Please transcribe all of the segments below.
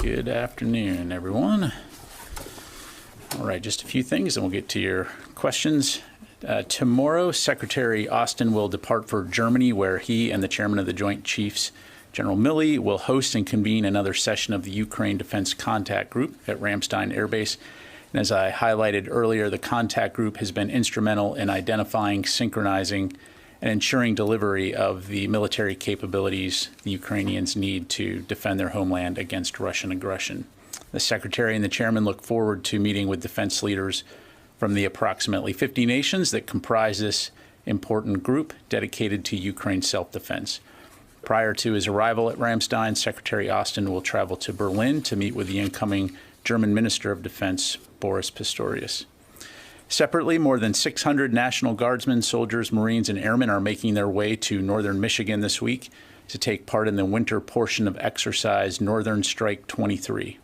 Good afternoon, everyone. All right, just a few things and we'll get to your questions. Tomorrow, Secretary Austin will depart for Germany, where he and the chairman of the Joint Chiefs, General Milley, will host and convene another session of the Ukraine Defense Contact Group at Ramstein Air Base. And as I highlighted earlier, the contact group has been instrumental in identifying, synchronizing, and ensuring delivery of the military capabilities the Ukrainians need to defend their homeland against Russian aggression. The Secretary and the Chairman look forward to meeting with defense leaders from the approximately 50 nations that comprise this important group dedicated to Ukraine self-defense. Prior to his arrival at Ramstein, Secretary Austin will travel to Berlin to meet with the incoming German Minister of Defense, Boris Pistorius. Separately, more than 600 National Guardsmen, soldiers, Marines, and airmen are making their way to northern Michigan this week to take part in the winter portion of exercise Northern Strike 23.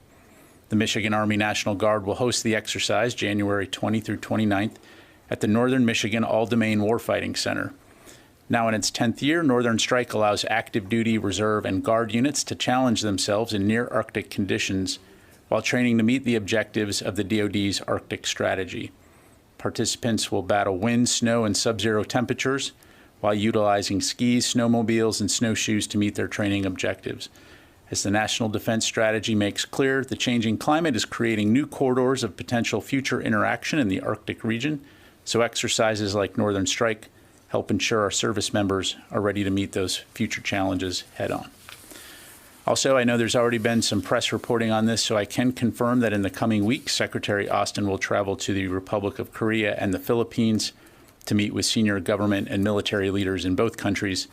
The Michigan Army National Guard will host the exercise January 20 through 29th at the Northern Michigan All-Domain Warfighting Center. Now in its 10th year, Northern Strike allows active duty, reserve, and guard units to challenge themselves in near Arctic conditions while training to meet the objectives of the DoD's Arctic strategy. Participants will battle wind, snow, and sub-zero temperatures while utilizing skis, snowmobiles, and snowshoes to meet their training objectives. As the National Defense Strategy makes clear, the changing climate is creating new corridors of potential future interaction in the Arctic region, so exercises like Northern Strike help ensure our service members are ready to meet those future challenges head-on. Also, I know there's already been some press reporting on this, so I can confirm that in the coming weeks, Secretary Austin will travel to the Republic of Korea and the Philippines to meet with senior government and military leaders in both countries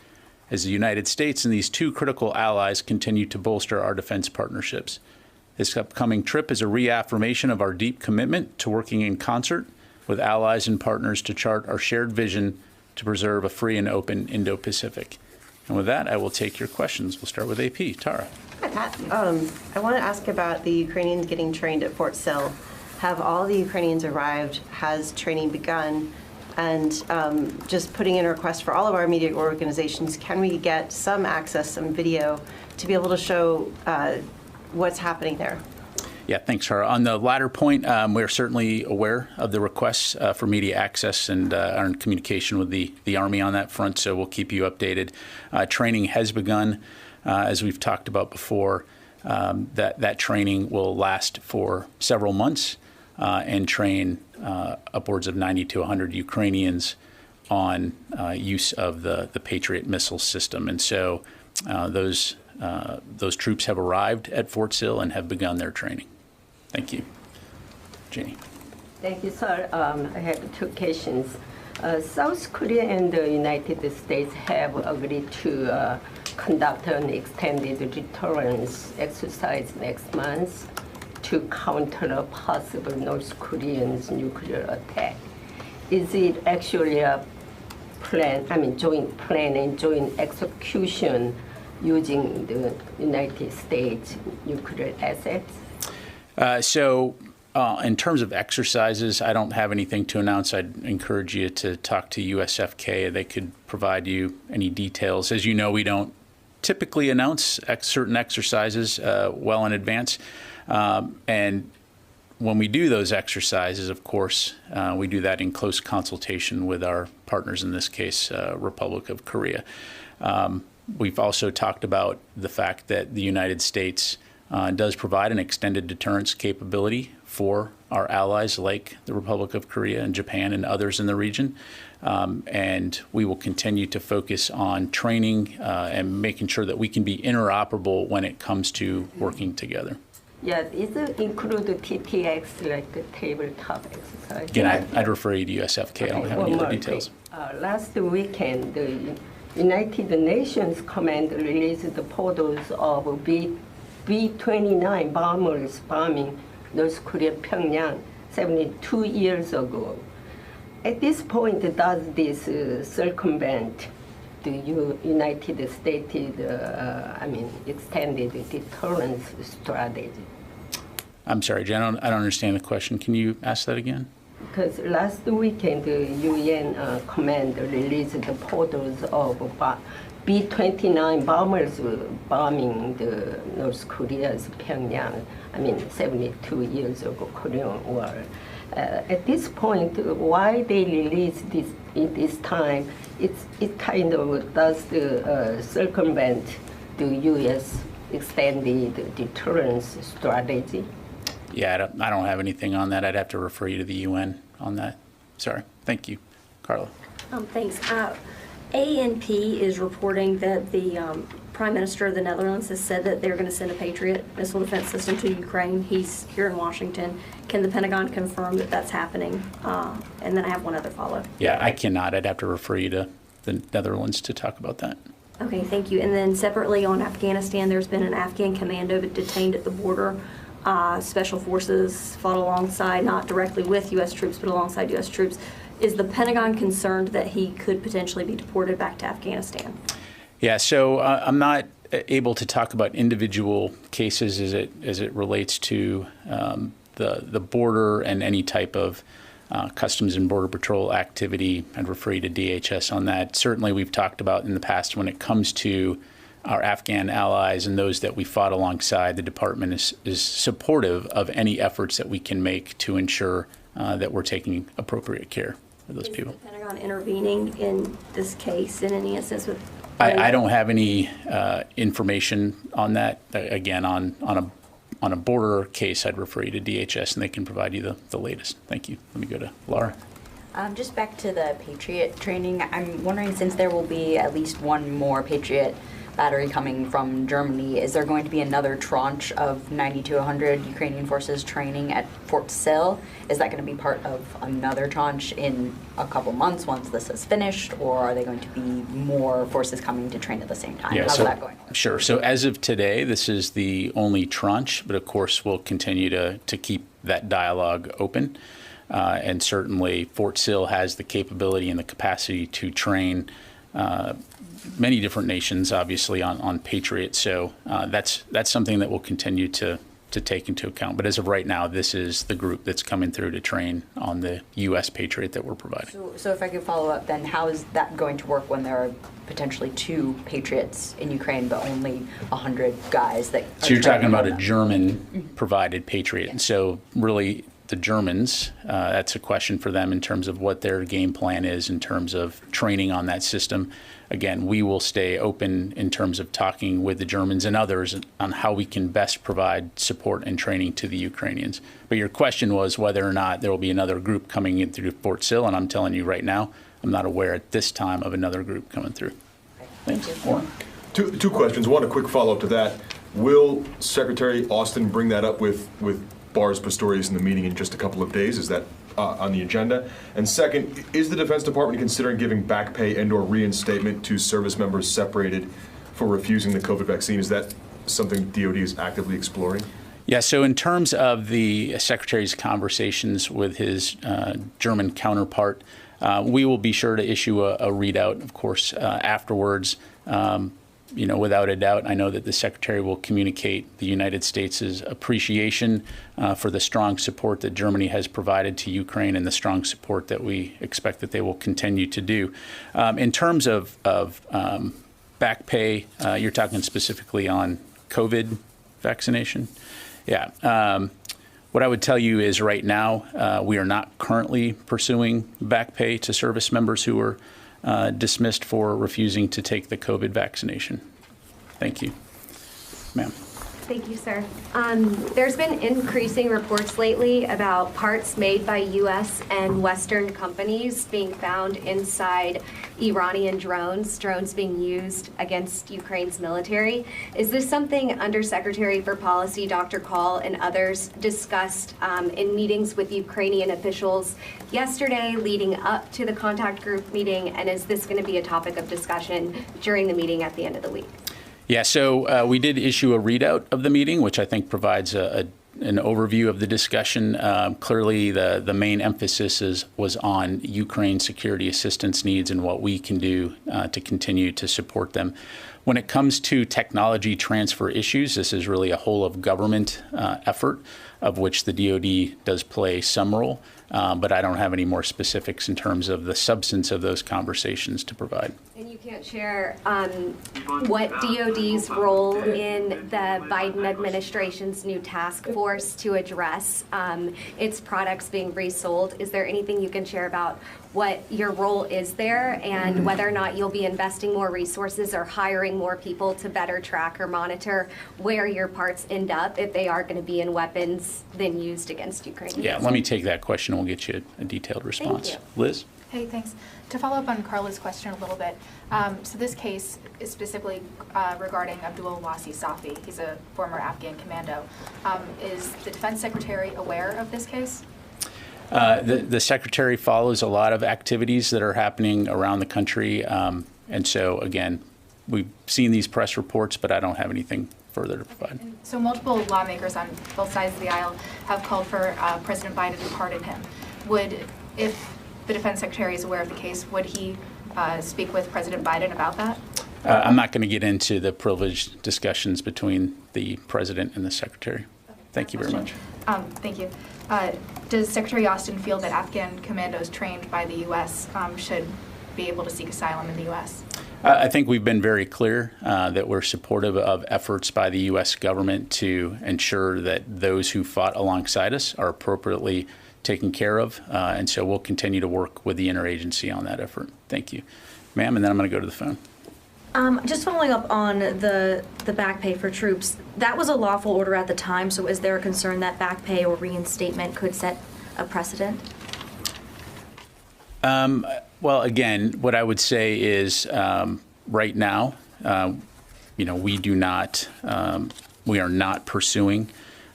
as the United States and these two critical allies continue to bolster our defense partnerships. This upcoming trip is a reaffirmation of our deep commitment to working in concert with allies and partners to chart our shared vision to preserve a free and open Indo-Pacific. And with that, I will take your questions. We'll start with AP. Tara. Hi, Pat. I want to ask about the Ukrainians getting trained at Fort Sill. Have all the Ukrainians arrived? Has training begun? And just putting in a request for all of our media organizations, can we get some access, some video, to be able to show what's happening there? Yeah, thanks, Tara. On the latter point, we're certainly aware of the requests for media access and are in communication with the Army on that front, so we'll keep you updated. Training has begun, as we've talked about before. That training will last for several months and train upwards of 90 to 100 Ukrainians on use of the Patriot missile system. And so those troops have arrived at Fort Sill and have begun their training. Thank you. Jenny. Thank you, sir. I have two questions. South Korea and the United States have agreed to conduct an extended deterrence exercise next month to counter a possible North Korean nuclear attack. Is it actually a plan, joint plan and joint execution using the United States nuclear assets? In terms of exercises, I don't have anything to announce. I'd encourage you to talk to USFK. They could provide you any details. As you know, we don't typically announce certain exercises well in advance. And when we do those exercises, of course, we do that in close consultation with our partners, in this case, Republic of Korea. We've also talked about the fact that the United States does provide an extended deterrence capability for our allies like the Republic of Korea and Japan and others in the region. And we will continue to focus on training and making sure that we can be interoperable when it comes to working together. Yeah, does it include the TTX, like the tabletop exercise? Again, I'd refer you to USFK. I don't have any other details. Last weekend, the United Nations Command released the photos of B-29 bombers bombing North Korea Pyongyang 72 years ago. At this point, does this circumvent the United States, extended deterrence strategy? I'm sorry, Jen, I don't understand the question. Can you ask that again? Because last weekend, the UN command released the photos of B-29 bombers were bombing the North Korea's Pyongyang, 72 years ago, Korean War. At this point, why they release this in this time, it kind of does circumvent the U.S. extended deterrence strategy. Yeah, I don't have anything on that. I'd have to refer you to the UN on that. Sorry. Thank you. Carla. Thanks. ANP is reporting that the Prime Minister of the Netherlands has said that they're going to send a Patriot missile defense system to Ukraine. He's here in Washington. Can the Pentagon confirm that that's happening? And then I have one other follow-up. Yeah, I cannot. I'd have to refer you to the Netherlands to talk about that. Okay, thank you. And then separately on Afghanistan, there's been an Afghan commando detained at the border. Special forces fought alongside, not directly with U.S. troops, but alongside U.S. troops. Is the Pentagon concerned that he could potentially be deported back to Afghanistan? Yeah, so I'm not able to talk about individual cases as it relates to the border and any type of Customs and Border Patrol activity. I'd refer you to DHS on that. Certainly, we've talked about in the past when it comes to our Afghan allies and those that we fought alongside, the department is supportive of any efforts that we can make to ensure that we're taking appropriate care for those people. Is the Pentagon intervening in this case in any instance with? I don't have any information on that. Again, on a border case, I'd refer you to DHS, and they can provide you the latest. Thank you. Let me go to Laura. Just back to the Patriot training, I'm wondering, since there will be at least one more Patriot battery coming from Germany, is there going to be another tranche of 90 to 100 Ukrainian forces training at Fort Sill? Is that going to be part of another tranche in a couple months once this is finished, or are they going to be more forces coming to train at the same time? How's that going? Sure. So as of today, this is the only tranche, but of course we'll continue to keep that dialogue open. And certainly Fort Sill has the capability and the capacity to train many different nations, obviously, on Patriot. So that's something that we'll continue to take into account. But as of right now, this is the group that's coming through to train on the U.S. Patriot that we're providing. So if I could follow up, then how is that going to work when there are potentially 2 Patriots in Ukraine, but only 100 guys that are So you're talking about a them? German-provided Patriot. Yeah. And so really the Germans, that's a question for them in terms of what their game plan is in terms of training on that system. Again, we will stay open in terms of talking with the Germans and others on how we can best provide support and training to the Ukrainians. But your question was whether or not there will be another group coming in through Fort Sill, and I'm telling you right now, I'm not aware at this time of another group coming through. Thank you. Warren? Two questions. One, a quick follow-up to that. Will Secretary Austin bring that up with Boris Pistorius in the meeting in just a couple of days? Is that on the agenda? And second, is the Defense Department considering giving back pay and/or reinstatement to service members separated for refusing the COVID vaccine? Is that something DoD is actively exploring? Yeah, so in terms of the Secretary's conversations with his German counterpart, we will be sure to issue a readout, of course, afterwards. Without a doubt, I know that the Secretary will communicate the United States' appreciation for the strong support that Germany has provided to Ukraine and the strong support that we expect that they will continue to do. In terms of back pay, you're talking specifically on COVID vaccination? Yeah. What I would tell you is right now, we are not currently pursuing back pay to service members who are dismissed for refusing to take the COVID vaccination. Thank you. Ma'am. Thank you, sir. There's been increasing reports lately about parts made by U.S. and Western companies being found inside Iranian drones being used against Ukraine's military. Is this something Undersecretary for Policy Dr. Call and others discussed in meetings with Ukrainian officials yesterday leading up to the contact group meeting, and is this going to be a topic of discussion during the meeting at the end of the week? Yeah, so we did issue a readout of the meeting, which I think provides an overview of the discussion. Clearly, the main emphasis was on Ukraine security assistance needs and what we can do to continue to support them. When it comes to technology transfer issues, this is really a whole of government effort, of which the DoD does play some role, but I don't have any more specifics in terms of the substance of those conversations to provide. And you can't share what DoD's role in the Biden administration's new task force to address its products being resold. Is there anything you can share about what your role is there and whether or not you'll be investing more resources or hiring more people to better track or monitor where your parts end up if they are going to be in weapons then used against Ukraine? Yeah, let me take that question and we'll get you a detailed response. Thank Liz? Hey, thanks. To follow up on Carla's question a little bit, so this case is specifically regarding Abdul Wasi Safi. He's a former Afghan commando. Is the Defense Secretary aware of this case? The Secretary follows a lot of activities that are happening around the country. And so, again, we've seen these press reports, but I don't have anything further to provide. So multiple lawmakers on both sides of the aisle have called for President Biden to pardon him. If the Defense Secretary is aware of the case, would he speak with President Biden about that? I'm not going to get into the privileged discussions between the President and the Secretary. Thank you very much. Thank you. Does Secretary Austin feel that Afghan commandos trained by the U.S. Should be able to seek asylum in the U.S.? I think we've been very clear that we're supportive of efforts by the U.S. government to ensure that those who fought alongside us are appropriately taken care of. And so we'll continue to work with the interagency on that effort. Thank you. Ma'am, and then I'm going to go to the phone. Just following up on the back pay for troops, that was a lawful order at the time, so is there a concern that back pay or reinstatement could set a precedent? Well, again, what I would say is right now, we do not, we are not pursuing,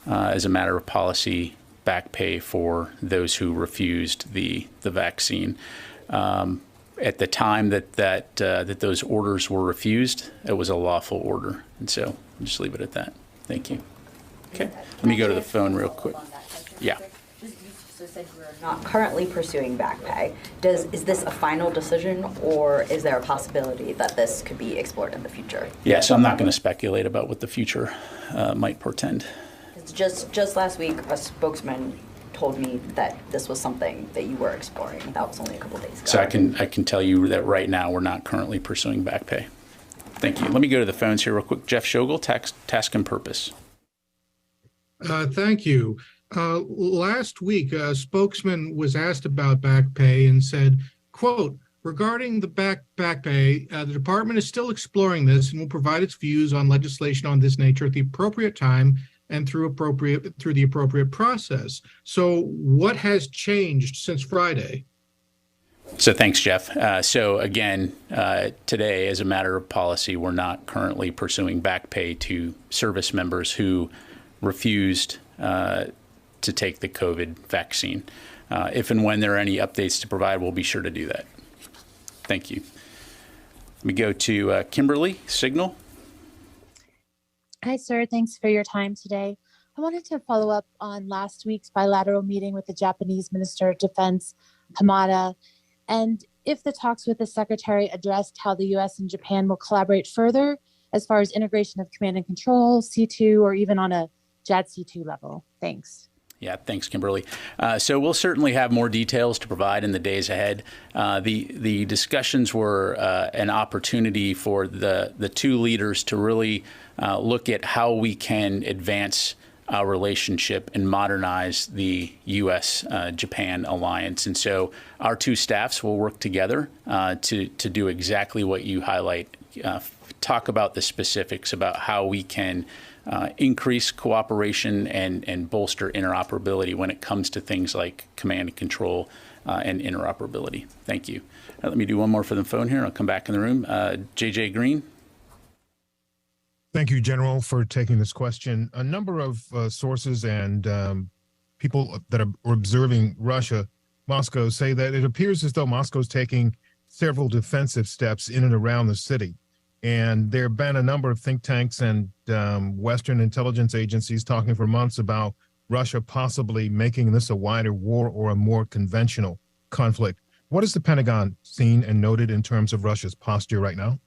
as a matter of policy, back pay for those who refused the vaccine. At the time that those orders were refused, it was a lawful order. And so I'll just leave it at that. Thank you. Okay. Let me go to the phone real quick. Yeah. So said we're not currently pursuing back pay. Is this a final decision, or is there a possibility that this could be explored in the future? Yeah, so I'm not going to speculate about what the future might portend. Just last week, a spokesman told me that this was something that you were exploring. That was only a couple days ago. So I can tell you that right now we're not currently pursuing back pay. Thank you. Let me go to the phones here real quick. Jeff Schogel, Task and Purpose. Thank you. Last week, a spokesman was asked about back pay and said, quote, regarding the back pay, the department is still exploring this and will provide its views on legislation on this nature at the appropriate time and through the appropriate process. So what has changed since Friday? So thanks, Jeff. So again, today, as a matter of policy, we're not currently pursuing back pay to service members who refused to take the COVID vaccine. If and when there are any updates to provide, we'll be sure to do that. Thank you. Let me go to Kimberly, Signal. Hi, sir. Thanks for your time today. I wanted to follow up on last week's bilateral meeting with the Japanese Minister of Defense, Hamada, and if the talks with the Secretary addressed how the U.S. and Japan will collaborate further as far as integration of command and control, C2, or even on a JADC2 level. Thanks. Yeah, thanks, Kimberly. So we'll certainly have more details to provide in the days ahead. The discussions were an opportunity for the two leaders to really look at how we can advance our relationship and modernize the U.S.-Japan alliance. And so our two staffs will work together to do exactly what you highlight, talk about the specifics about how we can increase cooperation and bolster interoperability when it comes to things like command and control and interoperability. Thank you. Let me do one more for the phone here. I'll come back in the room. J.J. Green. Thank you, General, for taking this question. A number of sources and people that are observing Russia, Moscow, say that it appears as though Moscow is taking several defensive steps in and around the city. And there have been a number of think tanks and Western intelligence agencies talking for months about Russia possibly making this a wider war or a more conventional conflict. What has the Pentagon seen and noted in terms of Russia's posture right now?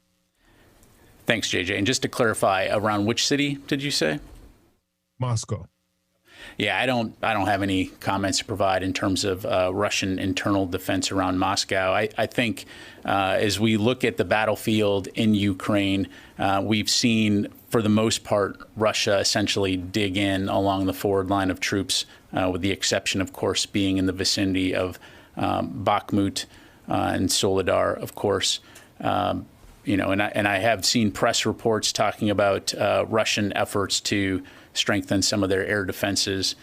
Thanks, JJ. And just to clarify, around which city did you say? Moscow. Yeah, I don't have any comments to provide in terms of Russian internal defense around Moscow. I think as we look at the battlefield in Ukraine, we've seen, for the most part, Russia essentially dig in along the forward line of troops, with the exception, of course, being in the vicinity of Bakhmut and Soledar, of course. You know, and I have seen press reports talking about Russian efforts to strengthen some of their air defenses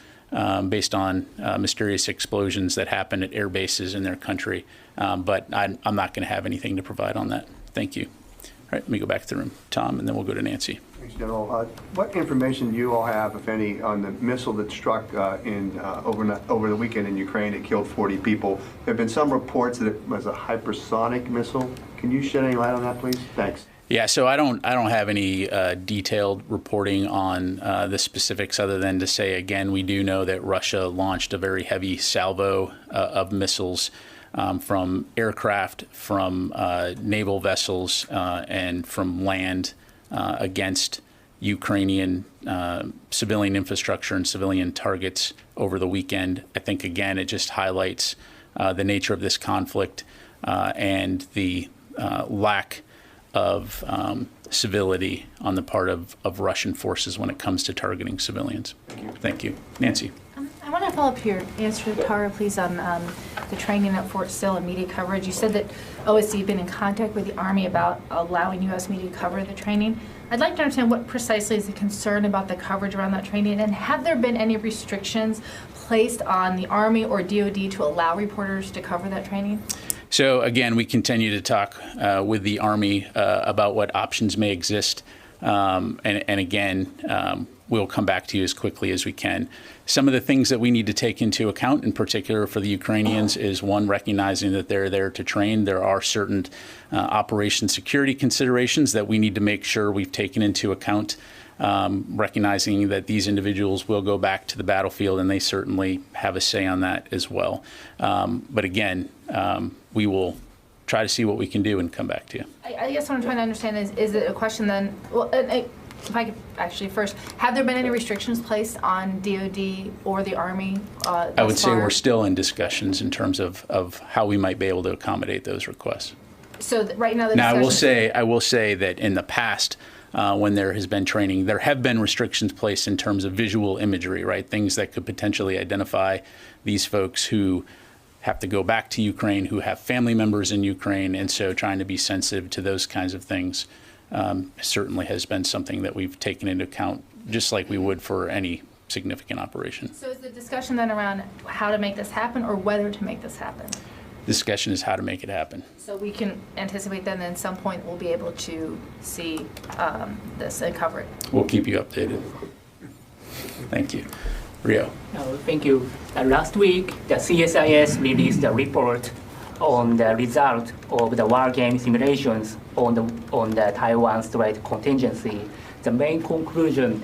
based on mysterious explosions that happened at air bases in their country. But I'm not going to have anything to provide on that. Thank you. All right, let me go back to the room. Tom, and then we'll go to Nancy. Thanks, General. What information do you all have, if any, on the missile that struck over the weekend in Ukraine that killed 40 people? There have been some reports that it was a hypersonic missile. Can you shed any light on that, please? Thanks. Yeah, so I don't have any detailed reporting on the specifics, other than to say, again, we do know that Russia launched a very heavy salvo of missiles from aircraft, from naval vessels, and from land against Ukrainian civilian infrastructure and civilian targets over the weekend. I think, again, it just highlights the nature of this conflict and the lack of civility on the part of Russian forces when it comes to targeting civilians. Thank you. Nancy. I want to follow up your answer to Tara, please, on the training at Fort Sill and media coverage. You said that OSD had been in contact with the Army about allowing U.S. media to cover the training. I'd like to understand what precisely is the concern about the coverage around that training, and have there been any restrictions placed on the Army or DoD to allow reporters to cover that training? So again, we continue to talk with the Army about what options may exist, and again, we'll come back to you as quickly as we can. Some of the things that we need to take into account, in particular for the Ukrainians, is one, recognizing that they're there to train. There are certain operation security considerations that we need to make sure we've taken into account, recognizing that these individuals will go back to the battlefield, and they certainly have a say on that as well. But again, we will try to see what we can do and come back to you. I guess what I'm trying to understand is it a question then, well, if I could actually first, have there been any restrictions placed on DoD or the Army I would say we're still in discussions in terms of how we might be able to accommodate those requests. So right now, I will say that in the past, when there has been training, there have been restrictions placed in terms of visual imagery, right? Things that could potentially identify these folks who have to go back to Ukraine, who have family members in Ukraine, and so trying to be sensitive to those kinds of things certainly has been something that we've taken into account, just like we would for any significant operation. So is the discussion then around how to make this happen or whether to make this happen? The discussion is how to make it happen. So we can anticipate then at some point we'll be able to see this and cover it. We'll keep you updated. Thank you. Rio. Thank you. Last week, the CSIS released a report on the result of the war game simulations on the Taiwan Strait contingency. The main conclusion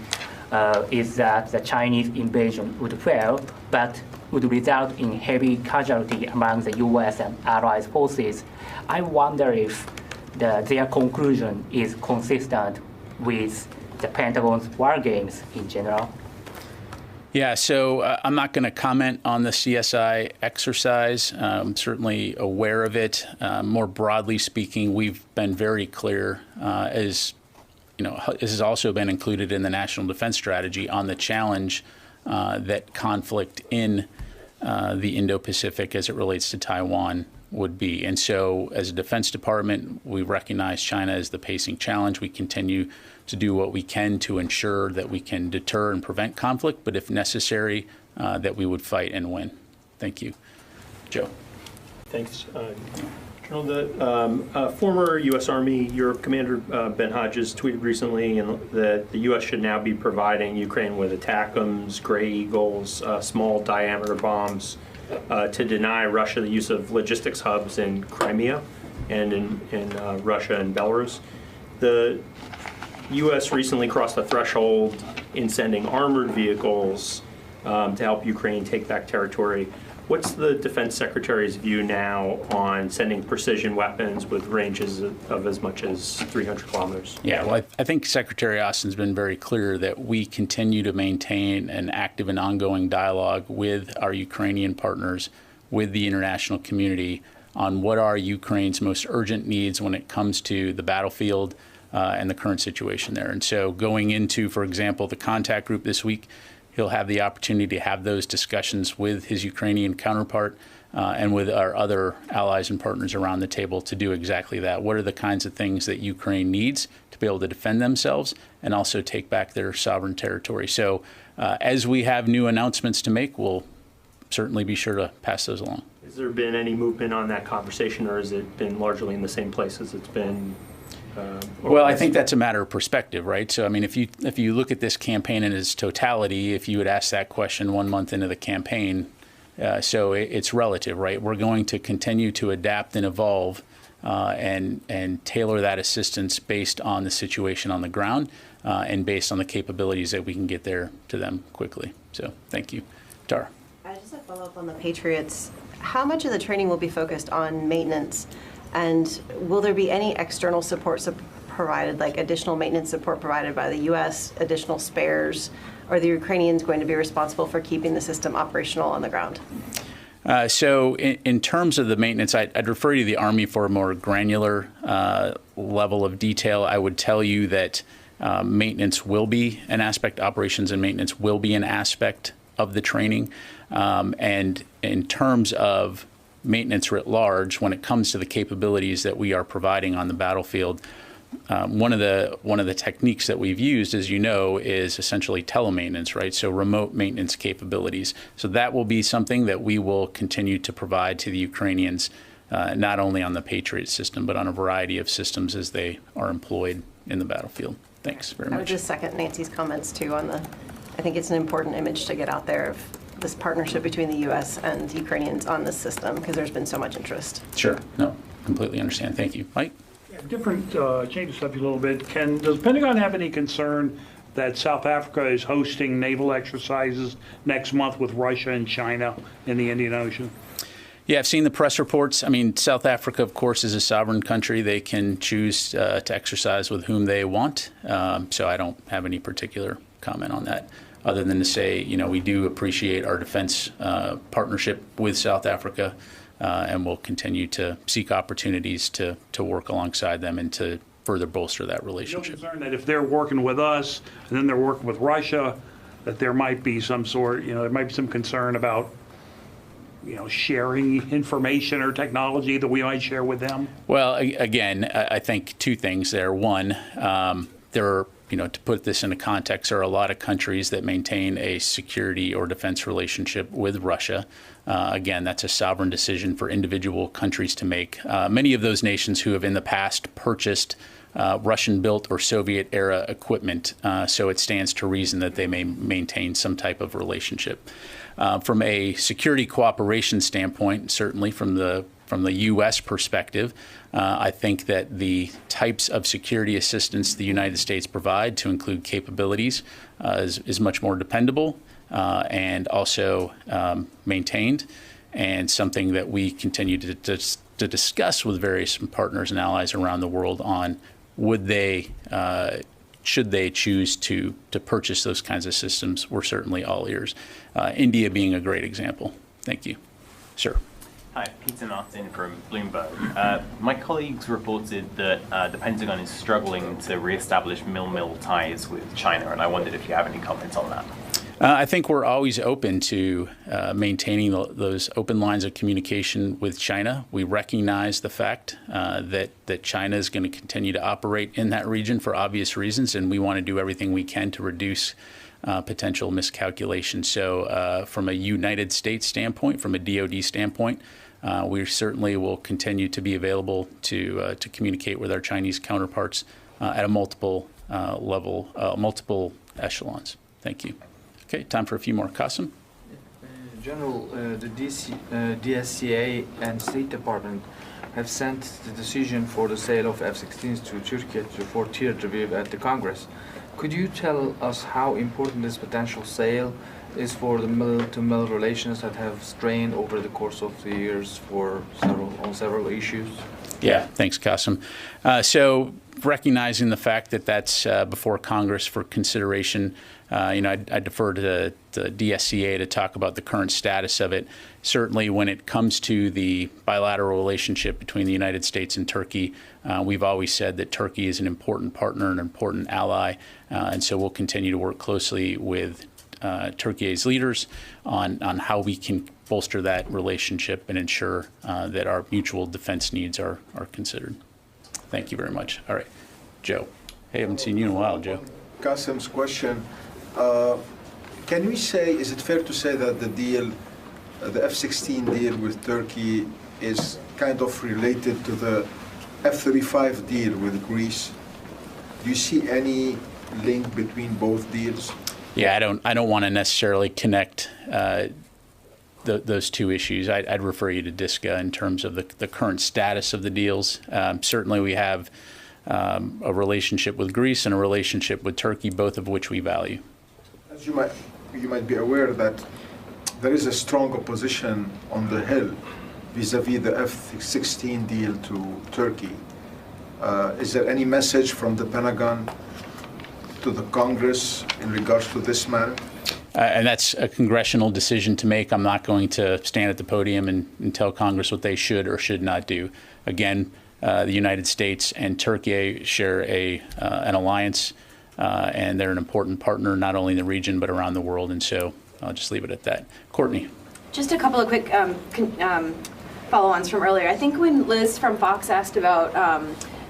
is that the Chinese invasion would fail, but would result in heavy casualty among the U.S. and Allied forces. I wonder if their conclusion is consistent with the Pentagon's war games in general. Yeah, so I'm not going to comment on the CSI exercise. I'm certainly aware of it. More broadly speaking, we've been very clear, as you know, this has also been included in the National Defense Strategy, on the challenge that conflict in the Indo-Pacific as it relates to Taiwan would be. And so as a Defense Department, we recognize China as the pacing challenge. We continue to do what we can to ensure that we can deter and prevent conflict, but if necessary, that we would fight and win. Thank you. Joe. Thanks. General, the former U.S. Army Europe Commander Ben Hodges tweeted recently that the U.S. should now be providing Ukraine with ATACMS, Gray Eagles, small diameter bombs to deny Russia the use of logistics hubs in Crimea and in Russia and Belarus. The U.S. recently crossed the threshold in sending armored vehicles to help Ukraine take back territory. What's the Defense Secretary's view now on sending precision weapons with ranges of as much as 300 kilometers? Yeah, well, I think Secretary Austin's been very clear that we continue to maintain an active and ongoing dialogue with our Ukrainian partners, with the international community, on what are Ukraine's most urgent needs when it comes to the battlefield and the current situation there. And so going into, for example, the contact group this week, he'll have the opportunity to have those discussions with his Ukrainian counterpart and with our other allies and partners around the table to do exactly that. What are the kinds of things that Ukraine needs to be able to defend themselves and also take back their sovereign territory? So as we have new announcements to make, we'll certainly be sure to pass those along. Has there been any movement on that conversation, or has it been largely in the same place as it's been? Well, I think that's a matter of perspective, right? So, I mean, if you look at this campaign in its totality, if you would ask that question 1 month into the campaign, so it's relative, right? We're going to continue to adapt and evolve and tailor that assistance based on the situation on the ground and based on the capabilities that we can get there to them quickly. So, thank you. Tara. Just a follow-up on the Patriots. How much of the training will be focused on maintenance? And will there be any external support provided, like additional maintenance support provided by the U.S., additional spares? Or are the Ukrainians going to be responsible for keeping the system operational on the ground? So in terms of the maintenance, I'd refer you to the Army for a more granular level of detail. I would tell you that maintenance will be an aspect, operations and maintenance will be an aspect of the training. And in terms of maintenance writ large, when it comes to the capabilities that we are providing on the battlefield, one of the techniques that we've used, as you know, is essentially telemaintenance, right? So remote maintenance capabilities. So that will be something that we will continue to provide to the Ukrainians, not only on the Patriot system, but on a variety of systems as they are employed in the battlefield. Thanks very much. I would just second Nancy's comments too on I think it's an important image to get out there of this partnership between the U.S. and Ukrainians on this system, because there's been so much interest. Sure. No, completely understand. Thank you. Mike? Different, change the subject a little bit. Does the Pentagon have any concern that South Africa is hosting naval exercises next month with Russia and China in the Indian Ocean? Yeah, I've seen the press reports. I mean, South Africa, of course, is a sovereign country. They can choose to exercise with whom they want. So I don't have any particular comment on that, other than to say, you know, we do appreciate our defense partnership with South Africa, and we'll continue to seek opportunities to work alongside them and to further bolster that relationship. You're concerned that if they're working with us and then they're working with Russia, that there might be some sort, there might be some concern about, sharing information or technology that we might share with them? Well, again, I think two things there. One, there are, to put this into context, there are a lot of countries that maintain a security or defense relationship with Russia. Again, that's a sovereign decision for individual countries to make. Many of those nations who have in the past purchased Russian-built or Soviet-era equipment, so it stands to reason that they may maintain some type of relationship. From a security cooperation standpoint, certainly from the U.S. perspective, I think that the types of security assistance the United States provide, to include capabilities, is much more dependable and also maintained, and something that we continue to discuss with various partners and allies around the world on should they choose to purchase those kinds of systems. We're certainly all ears. India being a great example. Thank you. Sir. Hi, Peter Martin from Bloomberg. My colleagues reported that the Pentagon is struggling to reestablish mill-mill ties with China, and I wondered if you have any comments on that. I think we're always open to maintaining those open lines of communication with China. We recognize the fact that China is going to continue to operate in that region for obvious reasons, and we want to do everything we can to reduce potential miscalculation. So from a United States standpoint, from a DoD standpoint, we certainly will continue to be available to communicate with our Chinese counterparts at a multiple echelons. Thank you. Okay, time for a few more. Qasim? General, the DSCA and State Department have sent the decision for the sale of F-16s to Turkey for tiered review at the Congress. Could you tell us how important this potential sale is for the mill-to-mill relations that have strained over the course of the years on several issues. Yeah, thanks, Qasim. So recognizing the fact that that's before Congress for consideration, I defer to the DSCA to talk about the current status of it. Certainly when it comes to the bilateral relationship between the United States and Turkey, we've always said that Turkey is an important partner, an important ally, and so we'll continue to work closely with Turkey's leaders on how we can bolster that relationship and ensure that our mutual defense needs are considered. Thank you very much. All right, Joe. Hey, I haven't seen you in a while, Joe. Qasim's question. Can we say, is it fair to say that the deal, the F-16 deal with Turkey is kind of related to the F-35 deal with Greece? Do you see any link between both deals? Yeah, I don't want to necessarily connect those two issues. I'd refer you to DISCA in terms of the current status of the deals. Certainly we have a relationship with Greece and a relationship with Turkey, both of which we value. As you might be aware that there is a strong opposition on the Hill vis-a-vis the F-16 deal to Turkey. Is there any message from the Pentagon to the Congress in regards to this matter? And that's a congressional decision to make. I'm not going to stand at the podium and tell Congress what they should or should not do. Again, the United States and Turkey share an alliance, and they're an important partner not only in the region but around the world. And so I'll just leave it at that. Courtney. Just a couple of quick follow-ons from earlier. I think when Liz from Fox asked about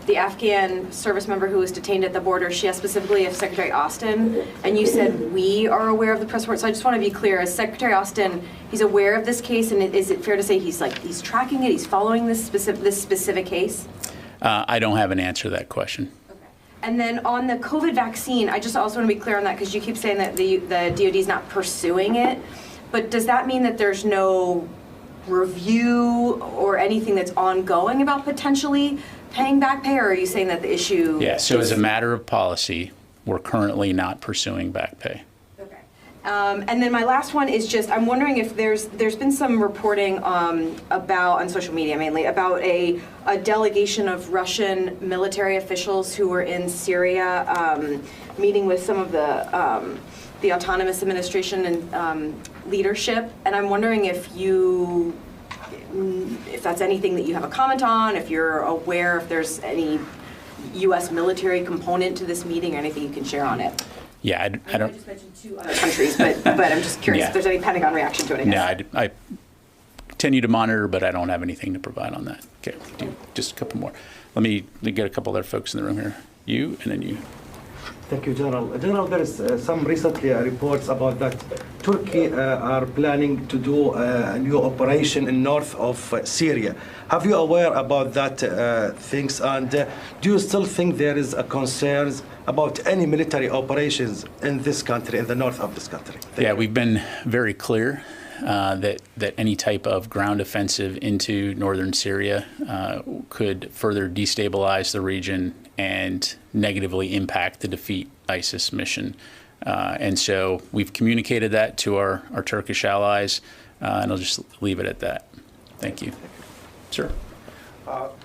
the Afghan service member who was detained at the border, she asked specifically if Secretary Austin, and you said we are aware of the press report. So I just want to be clear, as Secretary Austin, he's aware of this case, and is it fair to say he's tracking it, he's following this specific case? I don't have an answer to that question. And then on the COVID vaccine, I just also want to be clear on that because you keep saying that the DoD is not pursuing it, but does that mean that there's no review or anything that's ongoing about potentially paying back pay, or are you saying that the issue? Yeah, so as a matter of policy, we're currently not pursuing back pay. Okay. And then my last one is just, I'm wondering if there's been some reporting about, on social media mainly, about a delegation of Russian military officials who were in Syria meeting with some of the autonomous administration and leadership, and I'm wondering if that's anything that you have a comment on, if you're aware if there's any U.S. military component to this meeting or anything you can share on it. Yeah, I don't. I just mentioned 2 other countries, but I'm just curious if there's any Pentagon reaction to it, I guess. No, I continue to monitor, but I don't have anything to provide on that. Okay, just a couple more. Let me get a couple other folks in the room here. You, and then you. Thank you, General. General, there is some recently reports about that Turkey are planning to do a new operation in north of Syria. Have you aware about that things, and do you still think there is a concerns about any military operations in this country, in the north of this country? Yeah, we've been very clear that any type of ground offensive into northern Syria could further destabilize the region and negatively impact the defeat ISIS mission. And so we've communicated that to our Turkish allies, and I'll just leave it at that. Thank you. Sir.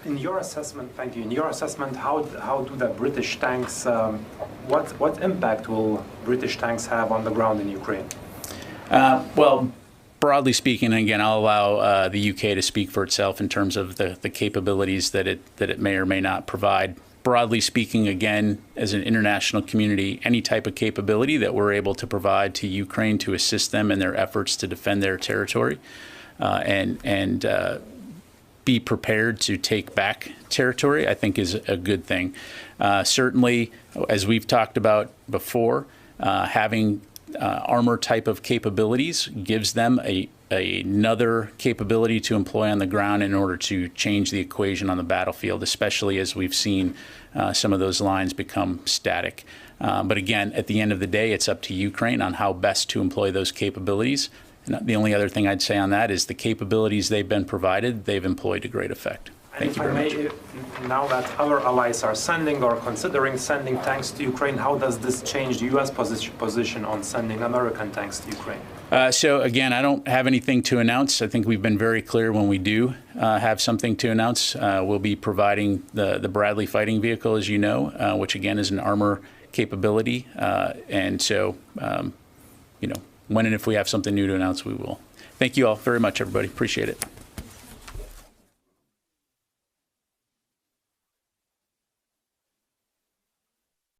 In your assessment, thank you. In your assessment, how do the British tanks, what impact will British tanks have on the ground in Ukraine? Well, broadly speaking, and again, I'll allow the UK to speak for itself in terms of the capabilities that it may or may not provide. Broadly speaking, again, as an international community, any type of capability that we're able to provide to Ukraine to assist them in their efforts to defend their territory and be prepared to take back territory, I think is a good thing. Certainly, as we've talked about before, having armor type of capabilities gives them another capability to employ on the ground in order to change the equation on the battlefield, especially as we've seen some of those lines become static. But again, at the end of the day, it's up to Ukraine on how best to employ those capabilities. And the only other thing I'd say on that is the capabilities they've been provided, they've employed to great effect. Thank you very much. Now that other allies are sending or considering sending tanks to Ukraine, how does this change the U.S. position on sending American tanks to Ukraine? So again, I don't have anything to announce. I think we've been very clear when we do have something to announce. We'll be providing the Bradley fighting vehicle, as you know, which again is an armor capability. And so, when and if we have something new to announce, we will. Thank you all very much, everybody. Appreciate it.